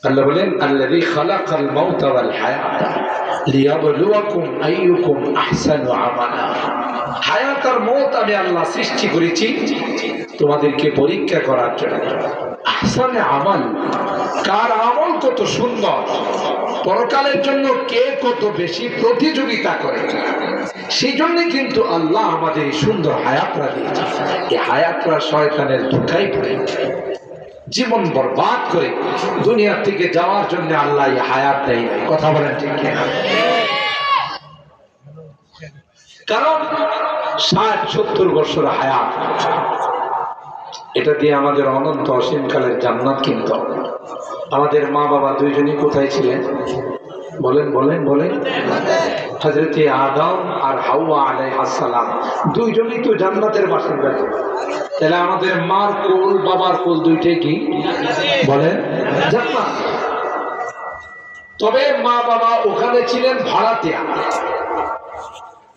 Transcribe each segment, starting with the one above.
আল্লাহ বলেন আল্লাযী খালাকাল মাউতা ওয়াল হায়াতা লিয়াবলুয়াকুম আইয়ুকুম আহসানু আমালা। হায়াত আর মওত আমি আল্লাহ সৃষ্টি করেছি তোমাদেরকে পরীক্ষা করার জন্য। আহসানে আমাল, কার আমল কত সুন্দর, পরকালের জন্য কে কত বেশি প্রতিযোগিতা করে, সেই জন্য কিন্তু আল্লাহ আমাদের এই সুন্দর হায়াতরা দিয়েছে। এই হায়াতরা শয়তানের ধোঁকায় পড়ে জীবন বরবাদ করে দুনিয়া থেকে যাওয়ার জন্য আল্লাহ এই হায়াত দেয়। কথা বলেন ঠিক কিনা? কারণ ৬০-৭০ বছর হায়াত, এটা দিয়ে আমাদের অনন্ত অসীমকালের জান্নাত কিনতে হবে। আমাদের মা বাবা দুইজনই কোথায় ছিলেন? বলেন বলেন বলেন। হযরত আদম আর হাওয়া আলাইহিস সালাম দুইজনই তো জান্নাতের বাসিন্দা। তাহলে আমাদের মার কোল বাবার কোল দুইটাই কি বলেন? জান্নাত। তবে মা বাবা ওখানে ছিলেন ভাড়াটিয়া।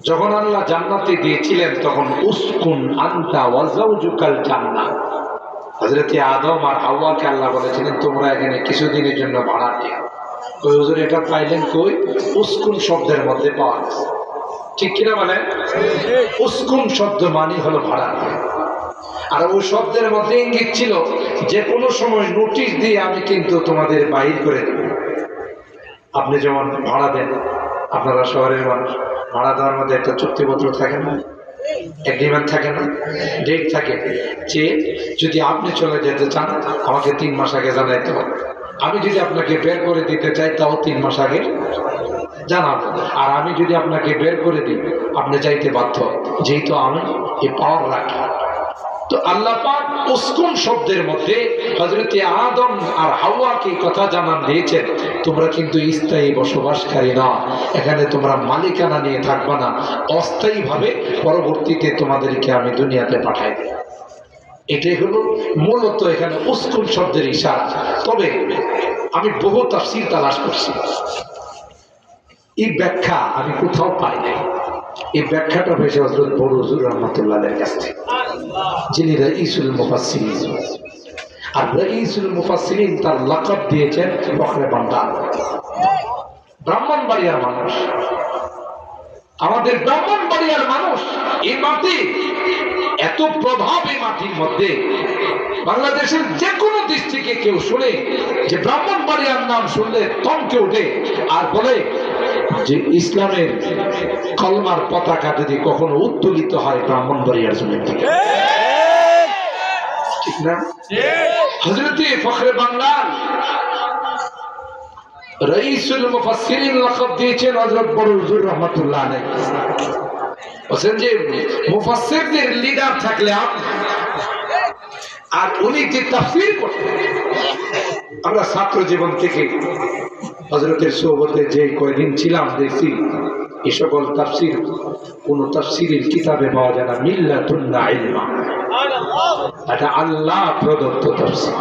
যখন আল্লাহ জান্নাতে দিয়েছিলেন তখন উসকুন আনতা ওয়া যাওজুকাল জান্নাহ। হযরত আদম আর হাওয়াকে আল্লাহ বলেছিলেন তোমরা এখানে কিছুদিনের জন্য ভাড়াটিয়া। কই হুজুর এটা পাইলেন কই? উসকুন শব্দের মধ্যে পাওয়া যায়, ঠিক কিনা বলেন? উসকুন শব্দ মানে হলো ভাড়াটিয়া। আর ওই শব্দের মধ্যে ইঙ্গিত ছিল যে কোনো সময় নোটিশ দিয়ে আমি কিন্তু তোমাদের বাহির করে দেব। আপনি যেমন ভাড়া দেন, আপনারা শহরের মানুষ, ভাড়া দেওয়ার মধ্যে একটা চুক্তিপত্র থাকে না, এগ্রিমেন্ট থাকে না, ডেট থাকে, যে যদি আপনি চলে যেতে চান আমাকে 3 মাস আগে জানাইতে হবে। আমি যদি আপনাকে বের করে দিতে চাই তাও 3 মাস আগে জানাবো। আর আমি যদি আপনাকে বের করে দিই আপনি চাইতে বাধ্য, যেহেতু আমি এই পাওয়ার রাখি। তো আল্লাহ পাক উসকুন শব্দের মধ্যে হযরত আদম আর হাওয়াকে কথা জানান দিয়েছেন তোমরা কিন্তু স্থায়ী বসবাসকারী না, এখানে তোমরা মালিকানা নিয়ে থাকবা না, অস্থায়ীভাবে পরবর্তীতে তোমাদেরকে আমি দুনিয়াতে পাঠাই দেব। এটাই হলো মূলত এখানে উসকুন শব্দের ইশারা। তবে আমি বহু তাফসীর তালাশ করছি, এই ব্যাখ্যা আমি কোথাও পাই নাই। এই ব্যাখ্যাটা হয়েছে হযরত বড় হুজুর রাহমাতুল্লাহ আলাইহির কাছ থেকে, যিনি রাইসুল মুফাসসিরিন। আর রাইসুল মুফাসসিরিন তার লাকাব দিয়েছেন ফখরে বান্দার। ব্রাহ্মণবাড়িয়ার মানুষ, আমাদের ব্রাহ্মণবাড়িয়ার মানুষ, এই মাটি এত প্রভাব, এই মাটির মধ্যে বাংলাদেশের যে কোনো দেশ থেকে কেউ শুনে যে ব্রাহ্মণবাড়িয়ার নাম শুনলে থমকে ওঠে আর বলে যে ইসলামের কলমার পতাকা যদি কখনো উত্তোলিত হয় ব্রাহ্মণবাড়িয়ার জমিন থেকে, ঠিক না? হযরত ফখরে বাংলার রাইসুল মুফাসসিরিন লাকাব দিয়েছেন হযরত বড় হুজুর রাহমাতুল্লাহ আলাইহি। বলেন যে মুফাসসিরদের লিডার থাকলে আর উনি যে তাফসীর করতেন, আমরা ছাত্র জীবন থেকে হযরতের সোহবতে যে কয়েকদিন ছিলাম দেখছি এই সকল তাফসীর কোন তাফসীরের কিতাবে পাওয়া যায় না। মিল্লাতুন্না ইলমা, এটা আল্লাহ প্রদত্ত তাফসীর।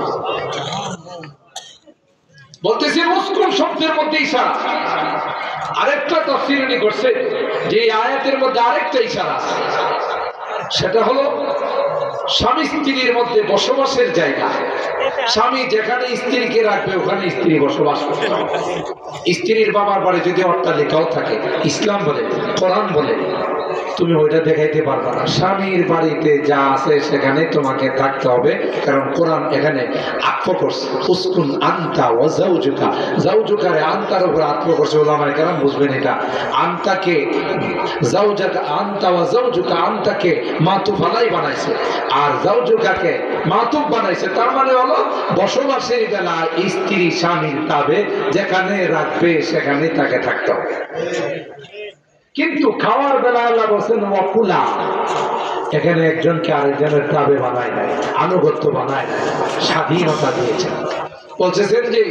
বলতেছি মুসকুন শব্দের মধ্যে ইশারা। আরেকটা তাফসীর উনি করছে যে আয়াতের মধ্যে আরেকটা ইশারা আছে, সেটা হলো স্বামী স্ত্রীর মধ্যে বসবাসের জায়গা। স্বামী যেখানে স্ত্রীকে রাখবে ওখানে স্ত্রী বসবাস করতে হবে। স্ত্রীর বাবার বাড়ি যদি অট্টালিকাও থাকে, ইসলাম বলে, কোরআন বলে তুমি ওইটা দেখাইতে পারবে না। স্বামীর বাড়িতে যা আছে সেখানে তোমাকে থাকতে হবে, কারণ কোরআন এখানে আত্ম করছে উসকুন আনতা ওয়া যাওজুকা। যাওজুকারে আনতার উপর আত্ম করছে, ওলামায়ে কেরাম বুঝবেন এটা। আনতাকে যাওজাকা, আনতা ওয়া যাওজুকা, আনতাকে মাতুফ আলাই বানাইছে আর যাওজুকাকে মাতুফ বানাইছে। তার মানে হলো বসবাসের বেলা স্ত্রী স্বামীর তাবে যেখানে রাখবে সেখানে তাকে থাকতে হবে। কিন্তু খাওয়ার বেলা আল্লাহ বলছেন ওয়াকুলা, এখানে একজনকে আরেকজনের তাবে বানায় নাই, আনুগত্য বানায় নাই, স্বাধীনতা দিয়েছেন। বলছেন যে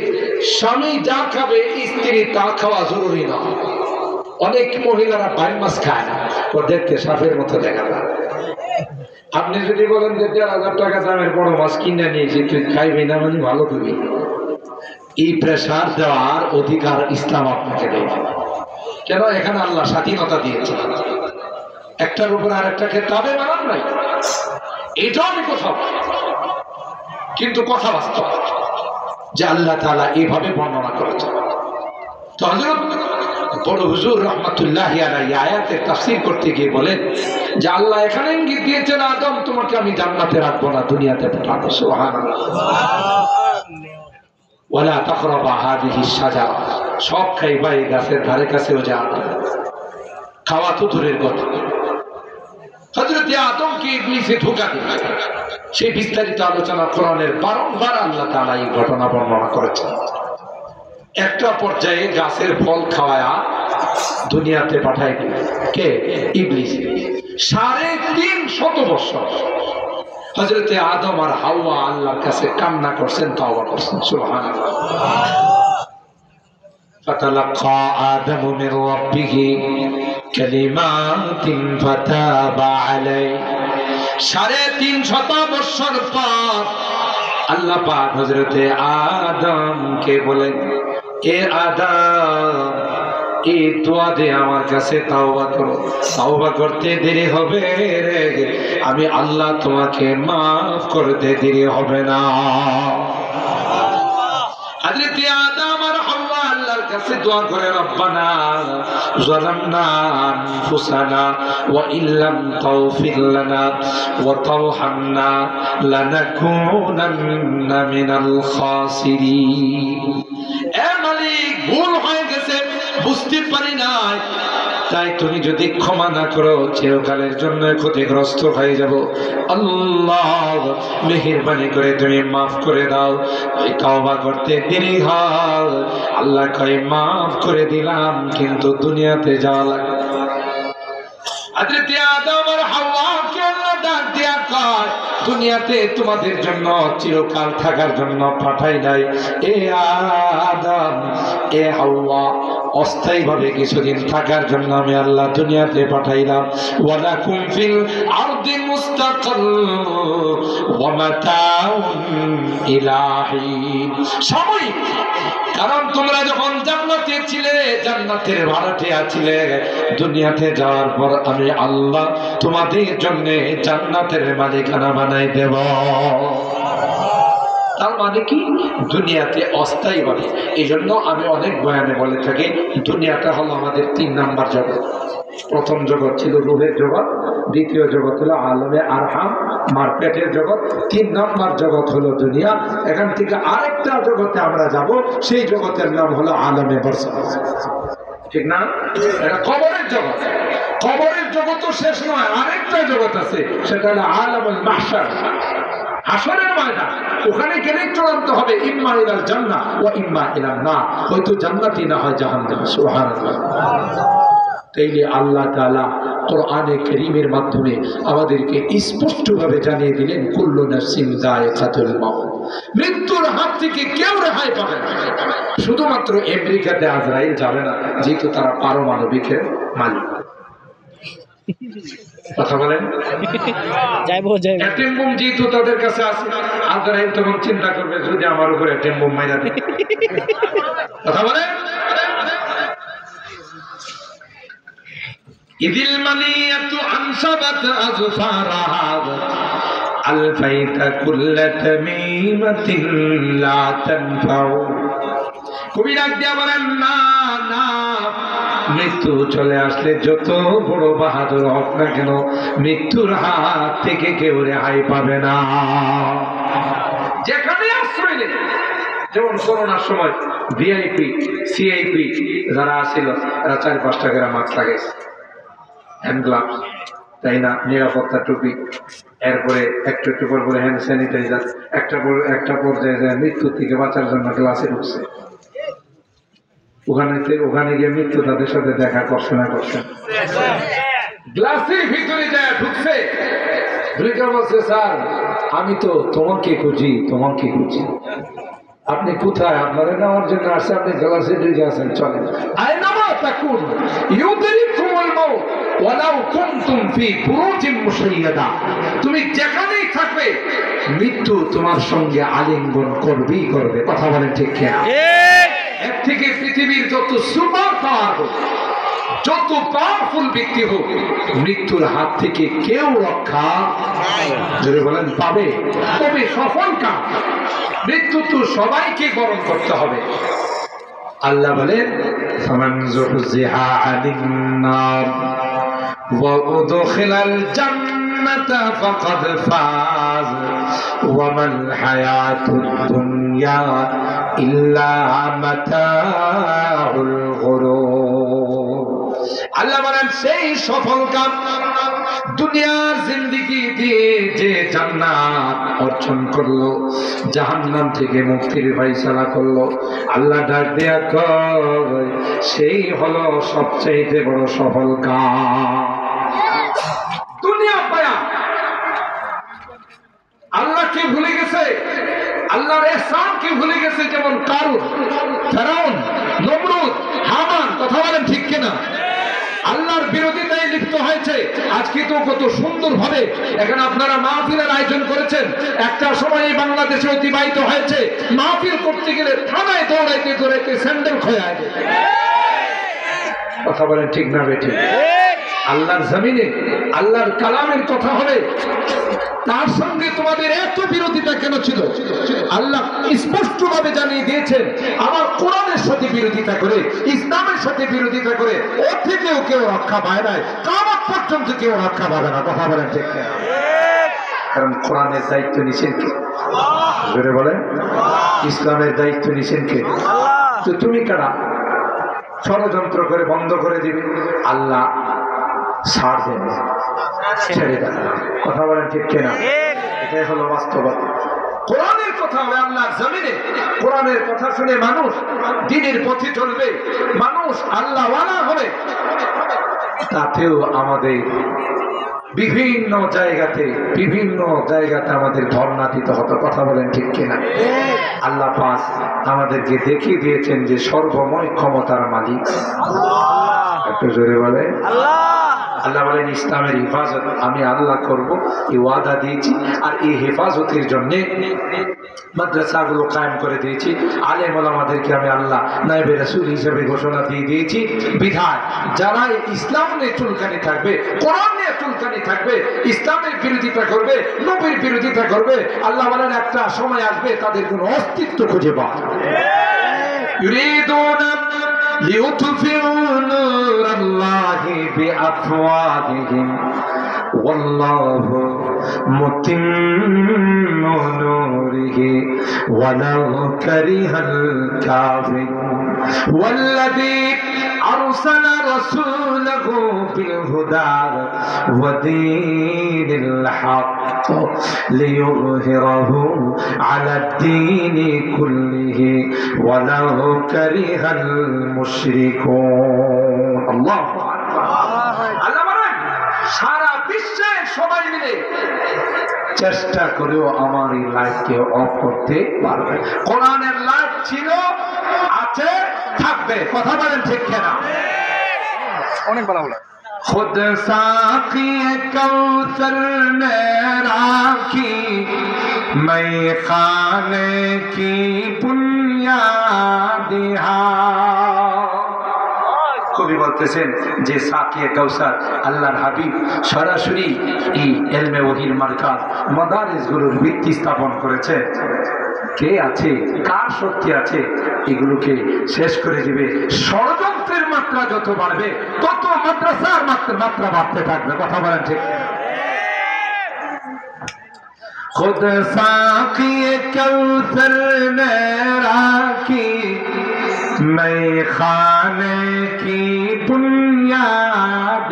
স্বামী যা খাবে স্ত্রী তা খাওয়া জরুরি না। অনেক মহিলারা বাইর মাছ খায় না, ওদেরকে সাপের মতো দেখা যায়। আপনি যদি বলেন যে ১,৫০০ টাকা দামের বড় মাছ কিনে নিয়েছি, তুই খাইবি না মানে ভালো করবি, এই প্রেসার দেওয়ার অধিকার ইসলাম আপনাকে দেয়। কেন? এখানে আল্লাহ স্বাধীনতা দিয়েছে, একটার উপর আরেকটাকে তাবে বানান নাই। এটাও আমি কোথাও, কিন্তু কথা বাস্তব। যে আল্লাহ তাআলা এইভাবে বর্ণনা করেছেন। তো হযরত বড় হুজুর রাহমাতুল্লাহি আলাইহি আয়াতের তাফসীর করতে গিয়ে বলেন যে আল্লাহ এখানে ইঙ্গিত দিয়েছেন, আদম তোমাকে আমি জান্নাতে রাখবো না, দুনিয়াতে পাঠাবো। সুবহানাল্লাহ। ওয়ালা তাকরাবা হাযিহিশ শাজারা, সব খাইবা এই গাছের ধারে কাছেও যাও না। খাওয়া তো দূরের কথা, হযরত আদমকে ইবলিসে ধোঁকা দিয়েছে। সেই বিস্তারিত আলোচনা কোরআনের বারংবার আল্লাহ তাআলা এই ঘটনা বর্ণনা করেছেন। একটা পর্যায়ে গাছের ফল খাওয়ায়া দুনিয়াতে পাঠায় দিল কে? ইবলিস। 350 বছর হযরতে আদম আর হাওয়া আল্লাহর কাছে কান্না করছেন, তাওবা করছেন। সুবহানাল্লাহ। ফাতালাক্কা আদমু মির রাব্বিহি কালিমাতিন ফাতাবা আলাইহি। 350 বছর পর আল্লাহ পাক হযরতে আদমকে বলেন, এ আদম, এই দোয়া দে আমার কাছে তাওবা করো। তাওবা করতে দেরি হবে রে, আমি আল্লাহ তোমাকে মাফ করতে দেরি হবে না। হযরতে আদম আর হাওয়া আল্লাহর কাছে দোয়া করে, রব্বানা যালামনা আনফুসানা ওয়া ইল্লাম তাগফির লানা ওয়া তারহামনা লানাকুনান্না মিনাল খাসিরিন। এ মালিক, ভুল হয়ে গেছে, বুঝতে পারি নাই, তাই তুমি যদি ক্ষমা না করো চিরকালের জন্য ক্ষতিগ্রস্ত হয়ে যাব। আল্লাহ মেহেরবানি করে তুমি মাফ করে দাও। ওই তওবা করতে দেরি হয়, আল্লাহ কয় মাফ করে দিলাম, কিন্তু দুনিয়াতে যাওয়া লাগবে। হযরত আদম আর হাওয়াকে আল্লাহ ডাক দিয়া কয়, দুনিয়াতে তোমাদের জন্য চিরকাল থাকার জন্য পাঠাই নাই। এ আদম, এ হাওয়া, অস্থায়ীভাবে কিছুদিন থাকার জন্য আমি আল্লাহ দুনিয়াতে পাঠাইলাম। ওয়ালাকুম ফিল আরদি মুস্তাকার ওয়া মাতাউন ইলা হিন, সাময়িক। কারণ তোমরা যখন জান্নাতে ছিলে, জান্নাতের ভাড়াটিয়া ছিলে, দুনিয়াতে যাওয়ার পর আমি আল্লাহ তোমাদের জন্য জান্নাতের মালিকানা বানাই দেব। তার মানে কি? দুনিয়াতে অস্থায়ীভাবে। এই জন্য আমি অনেক বয়ানে বলে থাকি, দুনিয়াটা হলো আমাদের 3 নাম্বার জগৎ। প্রথম জগৎ ছিল রূহের জগৎ, দ্বিতীয় জগৎ হলো আলমে আরহাম, মারপেটের জগৎ, 3 নাম্বার জগৎ হলো দুনিয়া। এখান থেকে আরেকটা জগতে আমরা যাব, সেই জগতের নাম হলো আলমে বরজাখ। ঠিক না? এটা কবরের জগৎ। কবরের জগৎ তো শেষ নয়, আরেকটা জগৎ আছে, সেটা হলো আলামুল মাহশার, হাসরের ময়দান। ওখানে গেলেই চূড়ান্ত হবে ইম্মা ইলাল জান্নাহ ওয়া ইম্মা ইলান নার, হয়তো জান্নাতি না হয় জাহান্নাম। সুবহানাল্লাহ। তাইলে আল্লাহ তাআলা কোরআনে কারীমের মাধ্যমে আমাদেরকে স্পষ্টভাবে জানিয়ে দিলেন, কুল্লু নাফসিন যায়কাতুল মাউত, মৃত্যুর হাত থেকে কেউ রেহাই পাবে না। শুধুমাত্র আমেরিকাতে আজরাইল যাবে না, যেহেতু তারা পারমাণবিকের মালিক। কথা বলেন, অ্যাটম বোম যেহেতু তাদের কাছে আছে, আজরাইল তখন চিন্তা করবে যদি আমার উপর অ্যাটম বোম মাইরা দেয়। কথা বলেন। ইদিল মানিয়াতু আনসাবাত আযফারাহা আলফাইতা কুল্লা তামিমাতিন লা তানফাউ। কবি ডাক দিয়া বলেন, না না, মৃত্যু চলে আসলে যত বড় বাহাদুর হোক না কেন, মৃত্যুর হাত থেকে কেউ রেহাই পাবে না। যেখানে আশ্রয় নেই, যেমন করোনার সময় ভিআইপি সিআইপি যারা আসছিল, এরা 4-5 টাকা মাস্ক লাগাইছে, হ্যান্ড গ্লাভস, তাই না, নিরাপত্তা টুপি, এরপরে একটু একটু পর হ্যান্ড স্যানিটাইজার। একটা পর্যায়ে যায় মৃত্যু থেকে বাঁচার জন্য ক্লাসে ঢুকছে। ওখানে গিয়ে মৃত্যু তাদের সাথে দেখা করছে না করছে, গ্লাসের ভিতরে যায় ঢুকছে, ঢুকে বলছে, স্যার আমি তো তোমাকে খুঁজি, তোমাকে খুঁজি, আপনি কোথায়? আপনারা নেওয়ার জন্য আসছে, আপনি গ্লাসে ঢুকে আছেন, চলেন। আইনামা তাকুন ইউদরিকুমুল মাউত ওয়ালাউ কুনতুম ফি বুরুজিন মুশাইয়াদা, তুমি যেখানেই থাকবে মৃত্যু তোমার সঙ্গে আলিঙ্গন করবেই করবে। কথা বলেন ঠিক কিনা? এর থেকে পৃথিবীর যত সুপার পাওয়ার হোক, যত পাওয়ারফুল ব্যক্তি হোক, মৃত্যুর হাত থেকে কেউ রক্ষা যদি বলেন পাবে, তবে সফল কাম। মৃত্যু তো সবাইকে বরণ করতে হবে। আল্লাহ বলেন ফামান যুহজিহা আনিন নার ওয়া উদখিলাল জান্নাতা ফাকাদ ফাজ ওয়া মাল হায়াতুদ দুনিয়া ইল্লা মাতাউল গুরুর। আল্লাহ বলেন সেই সফল কাম, দুনিয়ার জিন্দেগি দিয়ে যে জান্নাত অর্জন করলো, জাহান্নাম থেকে মুক্তির ফয়সালা করলো, আল্লাহ ডাক দেয়া কয় সেই হলো সবচেয়ে বড় সফল কাম। দুনিয়া পায়া আল্লাহকে ভুলে গেছে, আল্লাহর ইহসানকে ভুলে গেছে, যেমন কারুন, ফেরাউন, নমরুদ, হামান। কথা বলেন ঠিক কিনা? আল্লাহর বিরোধিতায় লিপ্ত হয়েছে। আজকে তো কত সুন্দর ভাবে এখানে আপনারা মাহফিলের আয়োজন করেছেন। একটা সময় এই বাংলাদেশে অতিবাহিত হয়েছে, মাহফিল করতে গেলে থানায় দৌড়াইতে দৌড়াইতে স্যান্ডেল খোয়া যায়। কথা বলেন ঠিক না বেঠি? আল্লাহর জমিনে আল্লাহর কালামের কথা হবে, তার সঙ্গে তোমাদের এত বিরোধিতা কেন ছিল? আল্লাহ স্পষ্টভাবে জানিয়ে দিয়েছেন, আমার কোরআনের সাথে বিরোধিতা করে, ইসলামের সাথে বিরোধিতা করে ও থেকেও কেউ রক্ষা পায় নাই, কিয়ামত পর্যন্ত কেউ রক্ষা পাবে না। কথা বলেন ঠিক না? কারণ কোরআনের দায়িত্ব নিছেন কে? জোরে বলেন। ইসলামের দায়িত্ব নিছেন কে? তো তুমি কারা? ষড়যন্ত্র করে বন্ধ করে দিবে, আল্লাহ ছাড় দেবে, ছেড়ে দেবে। কথা বলেন ঠিক কিনা? এটাই হলো বাস্তবতা। কোরআনের কথা হবে আল্লাহর জমিনে, কোরআনের কথা শুনে মানুষ দ্বীনের পথে চলবে, মানুষ আল্লাহওয়ালা হবে। তাতেও আমাদের বিভিন্ন জায়গাতে আমাদের ধর্ণা দিতে হতো। কথা বলেন ঠিক কিনা? আল্লাহ পাক আমাদেরকে দেখিয়ে দিয়েছেন যে সর্বময় ক্ষমতার মালিক। একটু জোরে বলে আল্লাহ বলেন ইসলামের হেফাজত আমি আল্লাহ করব, এই ওয়াদা দিয়েছি। আর এই হেফাজতের জন্যে মাদ্রাসাগুলো কায়েম করে দিয়েছি, আলেম ওলামাদেরকে আমি আল্লাহ নায়েবে রাসূল হিসেবে ঘোষণা দিয়ে দিয়েছি। বিধায় যারা ইসলাম নিয়ে চুলকানি থাকবে, কোরআন নিয়ে চুলকানি থাকবে, ইসলামের বিরোধিতা করবে, নবীর বিরোধিতা করবে, আল্লাহ বলেন একটা সময় আসবে তাদের কোনো অস্তিত্ব খুঁজে পাওয়া যাবে। ইউরিদুনা লিইউতফিউ নূরাল্লাহি বিআফওয়াহিহিম ওয়াল্লাহু মুতিম্মু নূরিহি ওয়ালাউ কারিহাল কাফিরুন ওয়াল্লাযী আরসালা রাসূলাহু বিল হুদা ওয়া দীনিল হক লিইয়ুযহিরাহু আলাদ দীনি কুল্লিহি ওয়ালাউ কারিহাল মুশরিকুন। আল্লাহু আকবার। আল্লাহ বলেন সারা বিশ্বে সবাই মিলে চেষ্টা করেও আমার এই লাইটকে অফ করতে পারবে। কোরআনের লাইট ছিল, আছে, থাকবে। কথা বলেন ঠিক কিনা? অনেক ভালো হলো। खुद साकी कौसर ने राखी मैं खाने की बुनियाद। কবি বলতেছেন যে সাকিয়ে কাউসার আল্লাহর হাবিব সরাসরি এই ইলমে ওহীর মারকাজ মাদারিসগুলোর ভিত্তি স্থাপন করেছে। কে আছে, কার শক্তি আছে, এগুলোকে শেষ করে দিবে। ষড়যন্ত্রের মাত্রা যত বাড়বে তত মাদ্রাসার মাত্রা বাড়তে থাকবে। কথা বলেন ঠিক? खुद साक़िए कौसर ने राखी मैं खाने की बुनियाद।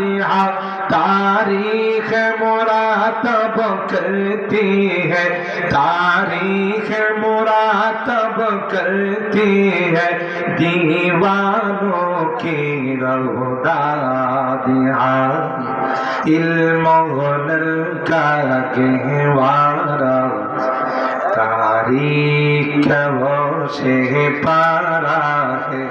तारीख मुरातब करती है, तारीख मुरातब करती है दीवानों की रौदादियाँ। इल्म हुनर का गहवारा तारीख वो से पारा है।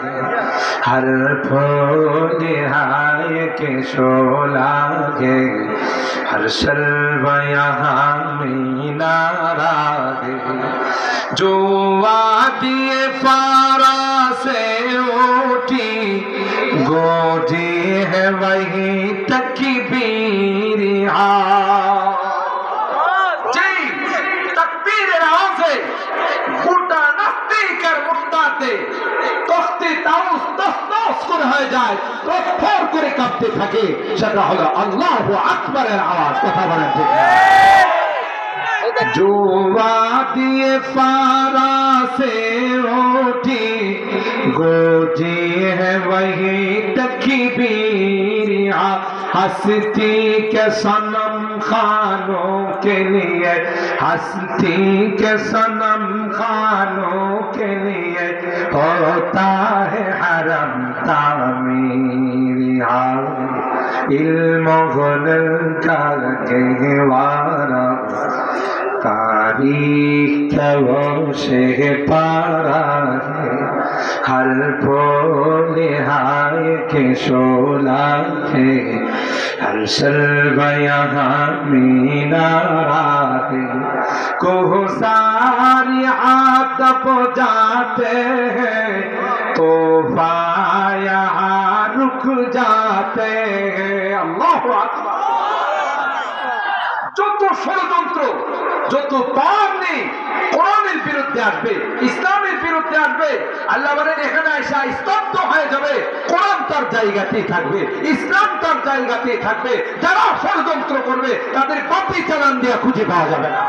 हर फूल हाय के शोला है, हर शल्व यहाँ मीनारा है। जो वादी फारा से उठी गोजी है वही तकबीर। হাতে তখতে তাউস তসনস করে হয়ে যায়, থরথর করে কাঁপতে থাকে, সেটা হলো আল্লাহু আকবারের আওয়াজ। কথা বলেন ঠিক না? जो वादिए फारा से उठी गोजी है वही तकबीर, हस्ती के सनम खानों के लिए, हस्ती के सनम खानों के लिए होता है हरम तामीर। इल्म हुनर का गहवारा तारीख वो से पारा है, हर पोले हाय के शोला है, हर सर्व यहाँ मीनारा है। कोहसारी आतप जाते हैं, तोफा यहाँ रुक जाते हैं। अल्लाहु আকবার। যত ষড়যন্ত্র, যত পাওনি কোরআনের বিরুদ্ধে আসবে, ইসলামের বিরুদ্ধে আসবে, আল্লাহ বলেন এখানে এসে স্তব্ধ হয়ে যাবে। কোরআন তার জায়গাতেই থাকবে, ইসলাম তার জায়গাতেই থাকবে। যারা ষড়যন্ত্র করবে তাদের বাতি চালান দিয়ে খুঁজে পাওয়া যাবে না।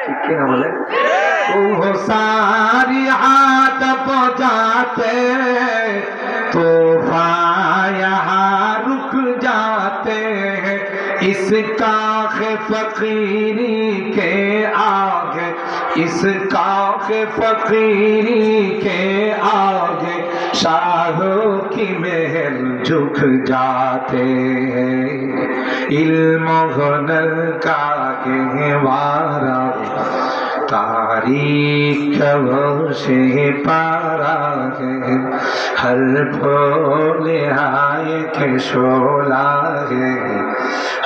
ঠিক কিনা বলে? ও সারি হাত বজাতে तोफा यहाँ रुक जाते हैं, इस काख फकीरी के आगे, इस काख फकीरी के आगे शाहों की महल झुक जाते हैं। इल्म हुनर का गहवारा तारीख वो से पारा है, हर फूले हाय के शोला है,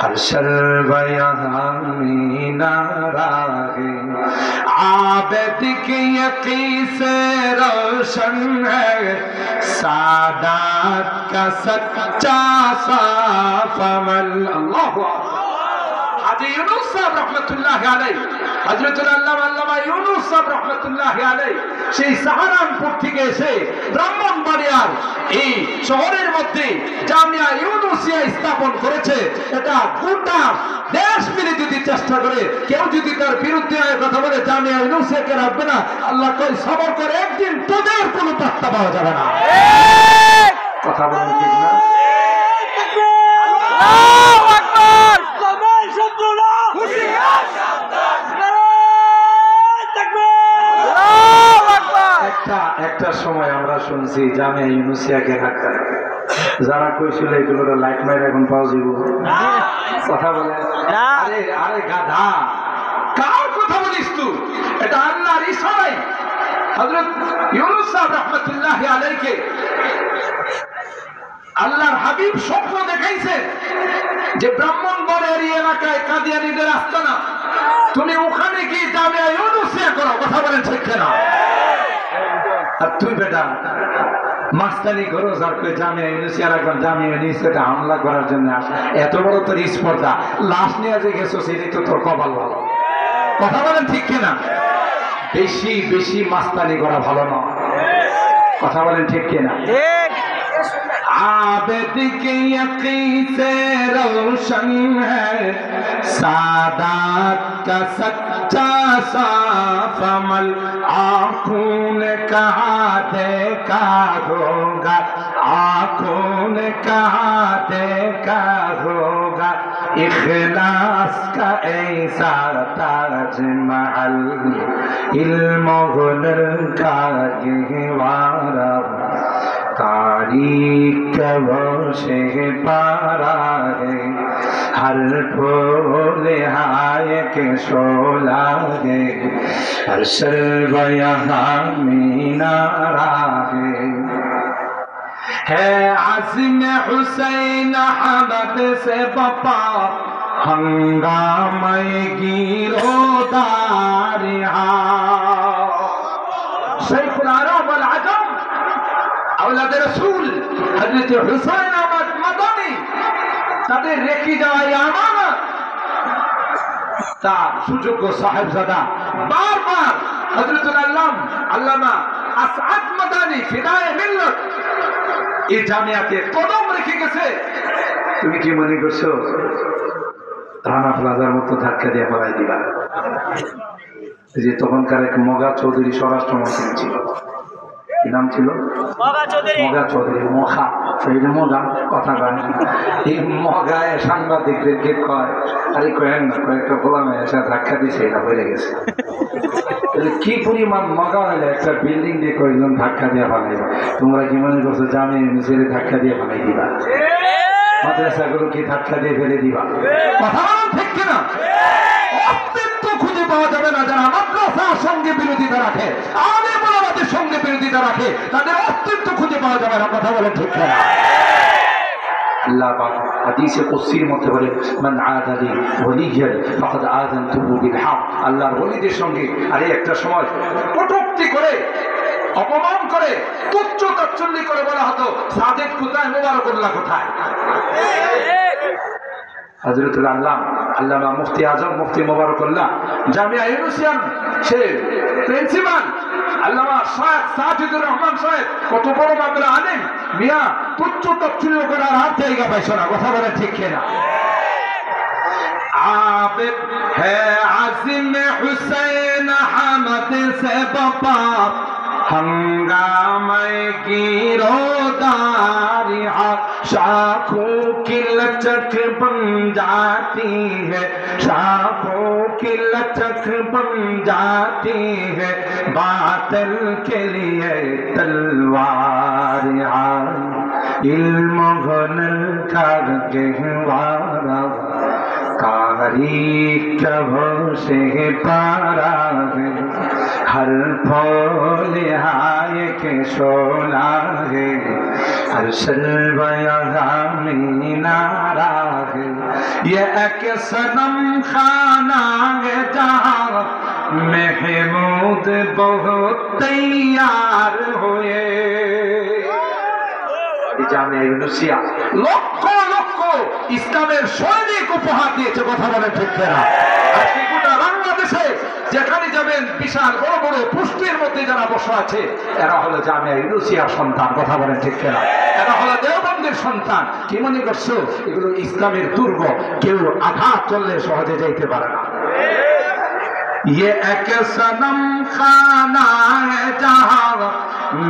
हर शर्व यहाँ मीनारा है। आबद की यकीन से रोशन है, सादात का सच्चा साफ अमल। अल्लाह हाजी यूनुस साहब रहमतुल्लाह अलैह, হযরতুল আল্লামা ইউনুস সাহেব রাহমাতুল্লাহ আলাইহি সেই সাহারানপুর থেকে এসে ব্রাহ্মণবাড়িয়ার এই শহরের মধ্যে জামিয়া ইউনুসিয়া স্থাপন করেছে। এটা গোটা দেশ মিলে যদি চেষ্টা করে কেউ যদি তার বিরুদ্ধে কথা বলে জামিয়া ইউনুসিয়াকে রাখবে না, আল্লাহ কই সবর করে একদিন তোদের কোনো পাত্তা পাওয়া যাবে না। কথা বলেন ঠিক না? আল্লাহু আকবার। সবাই শব্দনা হুশিয়ার সাবধান। একটা সময় আমরা শুনছি জামিয়া ইউনুসিয়াকে ধাক্কা, যারা কইছিল এগুলো লাইট মাইর এখন পাওয়া যাবে। কথা বলে আরে আরে গাধা, কার কথা বলিস তুই? এটা আল্লাহর ইশারাই হযরত ইউনুস সাহেব রাহমাতুল্লাহ আলাইহিকে আল্লাহর হাবিব স্বপ্ন দেখাইছে যে ব্রাহ্মণবাড়িয়ার এলাকায় কাদিয়ানীদের আস্তানা, তুমি ওখানে গিয়ে জামিয়া ইউনুসিয়া করো। কথা বলেন ঠিক না? আর তুই বেটা মাস্তানি করো, যার কই জামিয়া ইউনুসিয়া রাখবেন, জামিয়া ইউনুসিয়াতে হামলা করার জন্য আসে। এত বড় তোর স্পর্ধা, লাশ নিয়ে যে গেছো সেটাই তো তোর কপাল ভালো। কথা বলেন ঠিক কিনা? বেশি বেশি মাস্তানি করা ভালো নয়। কথা বলেন ঠিক কিনা? आबिद के यकीन से रोशन है, सादात का सच्चा साफ अमल। आँखों ने कहा देखा होगा, आँखों ने कहा देखा होगा, इखलास का ऐसा ताजमहल। इल्म हुनर का गहवारा तारीख वो से पारा है, हर फूले हाय के शोला है, हर सर्व यहाँ मीनारा है आज़िम हुसैन अहमद से बपा हंगामे गिरोदारिहा। शेखुल अरब वल अजम औलाद रसूल हजरत हुसैन अहमद मदनी তাদের রেখে যাওয়া আমানত তার সুযোগ্য সাহেবজাদা বারবার হযরতুল আল্লামা আসআদ মাদানী ফিদায়ে মিল্লাত এই জামিয়াতে কদম রেখে গেছে। তুমি কি মনে করছো রানা প্লাজার মতো ধাক্কা দিয়ে ফেলাই দিবা? যে তখনকার এক মগা চৌধুরী স্বরাষ্ট্রমন্ত্রী ছিল, কি নাম ছিল? মগা চৌধুরী। মখা সেইটা মগা কথা কয়। এই মগায় সাংবাদিকদেরকে কয়, আরে কয়েন না, কয়েকটা গোলামে এসে ধাক্কা দিয়েছে, এটা হয়ে গেছে। কি পরিমাণ মগা হইলে একটা বিল্ডিং দিয়ে কয়েকজন ধাক্কা দিয়ে ফেলাইবা? তোমরা কি মনে করছো জামে মিছিলে ধাক্কা দিয়ে ফেলাই দিবা? মাদ্রাসাগুলো কি ধাক্কা দিয়ে ফেলে দিবা? কথা ঠিক কিনা? অস্তিত্ব খুঁজে পাওয়া যাবে না যারা মাদ্রাসার সঙ্গে বিরোধিতা রাখে, আলেম ওলামাদের সঙ্গে বিরোধিতা রাখে, তাদের অস্তিত্ব খুঁজে পাওয়া যাবে না। কথা বলেন ঠিক কিনা? আল্লাহ পাক হাদিসে কুদসির মধ্যে বলে, মান আদালি ওয়ালিয়ান ফাকাদ আযানতুহু বিল হক। আল্লাহর ওলিদের সঙ্গে আরে একটা সময় কটূক্তি করে, অপমান করে, তুচ্ছ তাচ্ছিল্য করে বলা হতো সাদেক কোথায়, মোবারকুল্লাহ কোথায়। হযরতুল আল্লামা মুফতি আজম মুফতি মোবারকুল্লাহ জামিয়া ইউনুসিয়ান সে প্রিন্সিপাল আল্লামা শাহ সাজিদুর রহমান সাহেব কত বড় মামলা আনেন মিয়া, তুচ্ছ তাচ্ছিল্য করার আর জায়গা পাইছো না। কথা বলে ঠিক কিনা? आबिद है आज़िम हुसैन अहमद से बपा हंगामे गिरोदारी शाखों की लचक बन जाती है, शाखों की लचक बन जाती है, बातिल के लिए तलवार इल्म घनल का गहवारा तारीख से पारा है, हर फूल हाय के शोला है, हर शल्वा में नारा है, ये एक सनम खाना है जहाँ महमूद बहुत तैयार हुए। জামিয়া ইউনুসিয়া লক্ষ লক্ষ ইসলামের সৈনিক উপহার দিয়েছে। কথা বলেন ঠিক কিনা? আজকে গোটা বাংলাদেশে যেখানে যাবেন বিশাল বড় বড় পুষ্টির মধ্যে যারা বসে আছে এরা হলো জামিয়া ইউনুসিয়ার সন্তান। কথা বলেন ঠিক কিনা? এরা হলো দেওবন্দের সন্তান। কি মনে করছো এগুলো ইসলামের দুর্গ? কেউ আঘাত চললে সহজে যাইতে পারে না। ये एक सनम खाना है जहाँ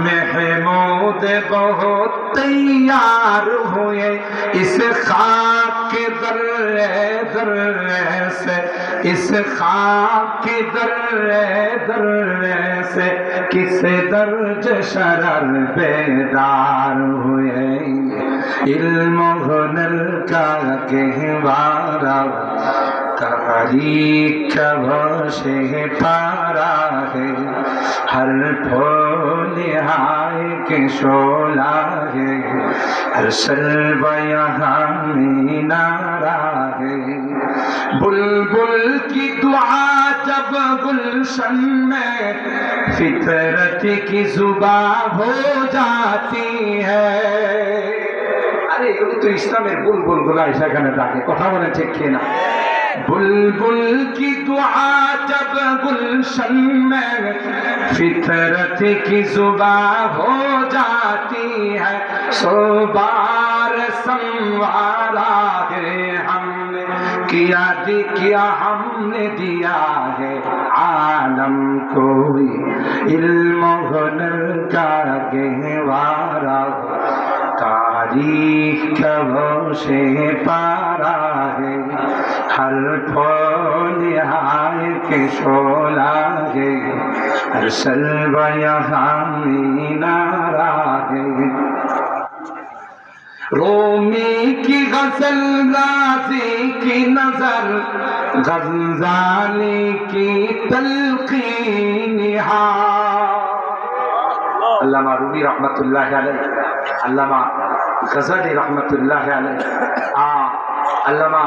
महमूद बहुत तैयार हुए, इस खाक के दर्रे दर्रे से, इस खाक के दर्रे दर्रे से किस दर्ज शरर बेदार हुए, इल्म हुनर का गहवारा तारीख से पारा है, हर फूल हाय के शोला है, हर शल्वा यहाँ में नारा है, बुलबुल की दुआ जब गुलशन में फितरत की जुबां हो जाती है। अरे এগুলো তো ইসলামের বুলবুল গুলা সেখানে ডাকে। কথা বলে ঠিক কিনা? बुलबुल की दुआ जब गुलशन में फितरत की जुबां हो जाती है, सो बार संवारा है हमने किया हमने दिया है आलम को इल्म हुनर का गहवारा, तारीख से पारा है, हर फूल हाय के शोला है, हर शल्वा यहाँ में नारा है। रोमी की गजल गाजी की नजर, गज़ाली की तलकीन अल्लामा रूमी रहमतुल्लाह अलैह, अल्लामा गज़ाली रहमतुल्लाह अलैह, अल्लामा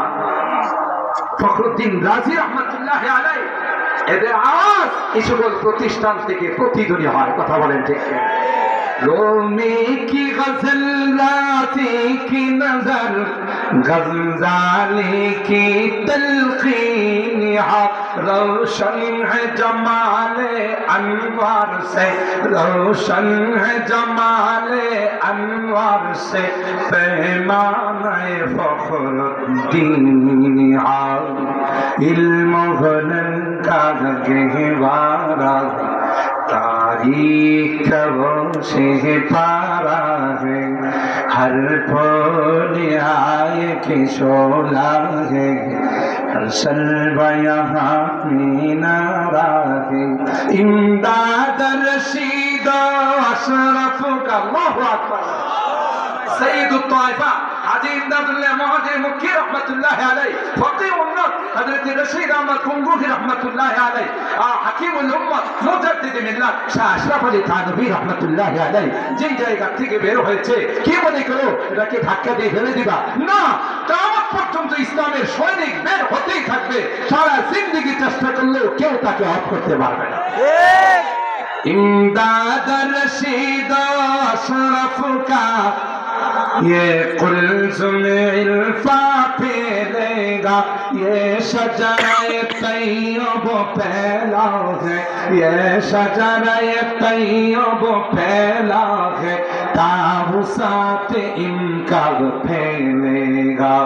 ফখরুদ্দিন রাজি রহমতুল্লাহ আলাইহি এদের আওয়াজ এই সকল প্রতিষ্ঠান থেকে প্রতিধ্বনি হয়। কথা বলেন ঠিক? रोमी की गजल राती की नजर, गज़ाली की तलकीन, रोशन है जमाले अनवार से, रोशन है जमाले अनवार से, पैमाने फखरुद्दीन इल्म हुनर का गहवारा, तारीख वो से पारा है, हर फूल आए की शोला है, हर सलवा यहाँ मीनारा है, इमदाद रशीद अशरफ का अल्लाहु अकबर सईदुत ताइफा हाजी इमदादुल्लाह मौजे मुक्की रहमतुल्लाह अलैह, फकीह उम्मत हजरत रशीद अहमद गंगोही रहमतुल्लाह अलैह, हकीमुल उम्मत मुजद्दिद मिल्लात শাহ আশরাফ আলী থানভী रहमतुल्लाह अलैह যেই জায়গা থেকে বের হয়েছে কি মনে করো এটাকে ধাক্কা দিয়ে ফেলে দিবা না, কিয়ামত পর্যন্ত ইসলামের সৈনিক বের হতেই থাকবে, সারা জিন্দেগি চেষ্টা করলেও কেউ তাকে অফ করতে পারবে না। ঠিক इमदाद रशीद अशरफ का ये कुल्ज़ुम इल्फा फैलेगा, ये शजरे तैयब फैला है, ये शजरे तैयब फैला है, ताबुसात इनका फैलेगा।